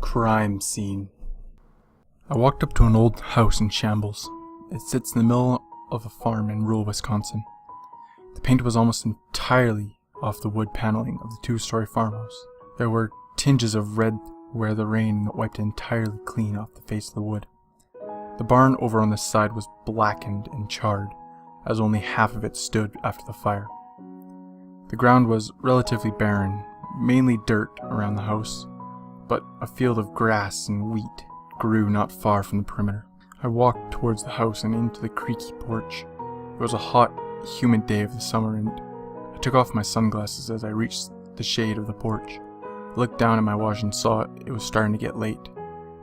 Crime scene. I walked up to an old house in shambles. It sits in the middle of a farm in rural Wisconsin. The paint was almost entirely off the wood paneling of the two-story farmhouse. There were tinges of red where the rain wiped it entirely clean off the face of the wood. The barn over on this side was blackened and charred, as only half of it stood after the fire. The ground was relatively barren, mainly dirt around the house, but a field of grass and wheat grew not far from the perimeter. I walked towards the house and into the creaky porch. It was a hot, humid day of the summer, and I took off my sunglasses as I reached the shade of the porch. I looked down at my watch and saw it was starting to get late.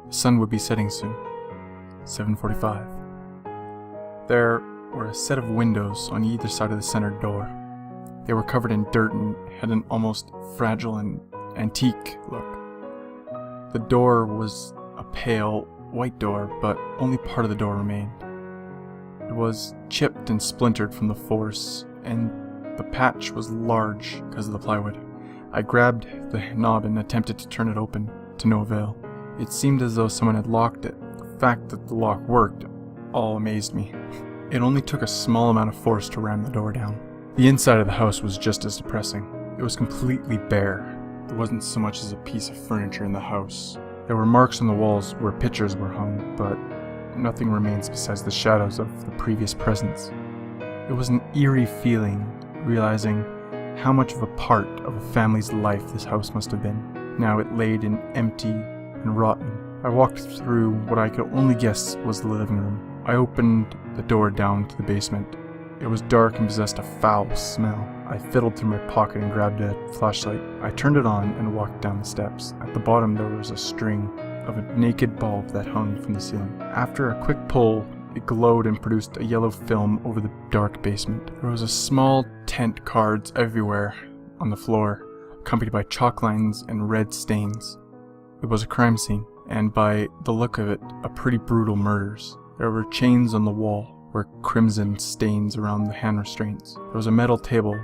The sun would be setting soon. 7:45. There were a set of windows on either side of the center door. They were covered in dirt and had an almost fragile and antique look. The door was a pale white door, but only part of the door remained. It was chipped and splintered from the force, and the patch was large because of the plywood. I grabbed the knob and attempted to turn it open, to no avail. It seemed as though someone had locked it. The fact that the lock worked all amazed me. It only took a small amount of force to ram the door down. The inside of the house was just as depressing. It was completely bare. There wasn't so much as a piece of furniture in the house. There were marks on the walls where pictures were hung, but nothing remains besides the shadows of the previous presence. It was an eerie feeling, realizing how much of a part of a family's life this house must have been. Now it laid in empty and rotten. I walked through what I could only guess was the living room. I opened the door down to the basement. It was dark and possessed a foul smell. I fiddled through my pocket and grabbed a flashlight. I turned it on and walked down the steps. At the bottom there was a string of a naked bulb that hung from the ceiling. After a quick pull, it glowed and produced a yellow film over the dark basement. There was a small tent, cards everywhere on the floor, accompanied by chalk lines and red stains. It was a crime scene, and by the look of it, a pretty brutal murders. There were chains on the wall, were crimson stains around the hand restraints. There was a metal table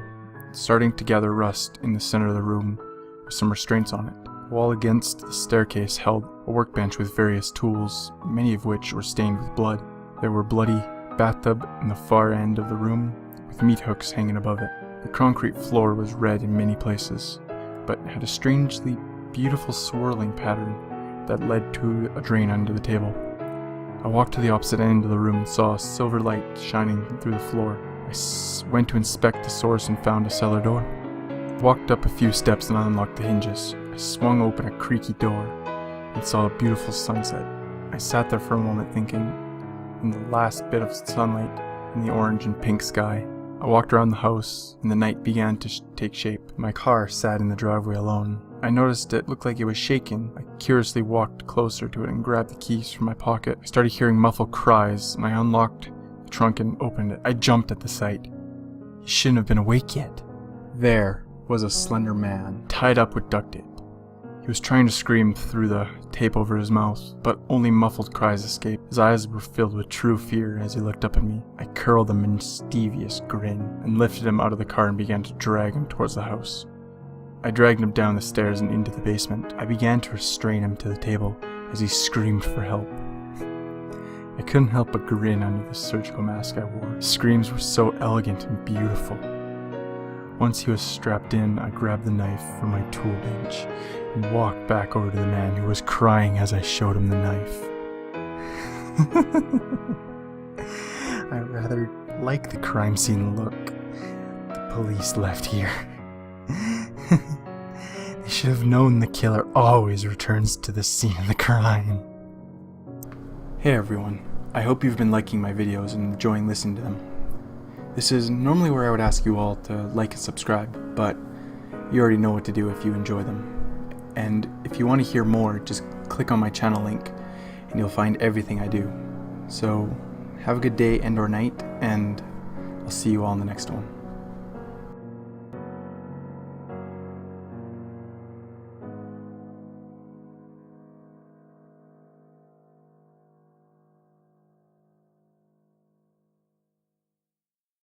starting to gather rust in the center of the room with some restraints on it. The wall against the staircase held a workbench with various tools, many of which were stained with blood. There were bloody bathtub in the far end of the room with meat hooks hanging above it. The concrete floor was red in many places, but had a strangely beautiful swirling pattern that led to a drain under the table. I walked to the opposite end of the room and saw a silver light shining through the floor. I went to inspect the source and found a cellar door. I walked up a few steps and unlocked the hinges. I swung open a creaky door and saw a beautiful sunset. I sat there for a moment thinking, in the last bit of sunlight in the orange and pink sky. I walked around the house and the night began to take shape. My car sat in the driveway alone. I noticed it looked like it was shaking. I curiously walked closer to it and grabbed the keys from my pocket. I started hearing muffled cries and I unlocked the trunk and opened it. I jumped at the sight. He shouldn't have been awake yet. There was a slender man, tied up with duct tape. He was trying to scream through the tape over his mouth, but only muffled cries escaped. His eyes were filled with true fear as he looked up at me. I curled a mischievous grin and lifted him out of the car and began to drag him towards the house. I dragged him down the stairs and into the basement. I began to restrain him to the table as he screamed for help. I couldn't help but grin under the surgical mask I wore. His screams were so elegant and beautiful. Once he was strapped in, I grabbed the knife from my tool bench and walked back over to the man who was crying as I showed him the knife. I rather like the crime scene look the police left here. They should have known the killer always returns to the scene of the crime. Hey everyone, I hope you've been liking my videos and enjoying listening to them. This is normally where I would ask you all to like and subscribe, but you already know what to do if you enjoy them. And if you want to hear more, just click on my channel link and you'll find everything I do. So have a good day and or night, and I'll see you all in the next one.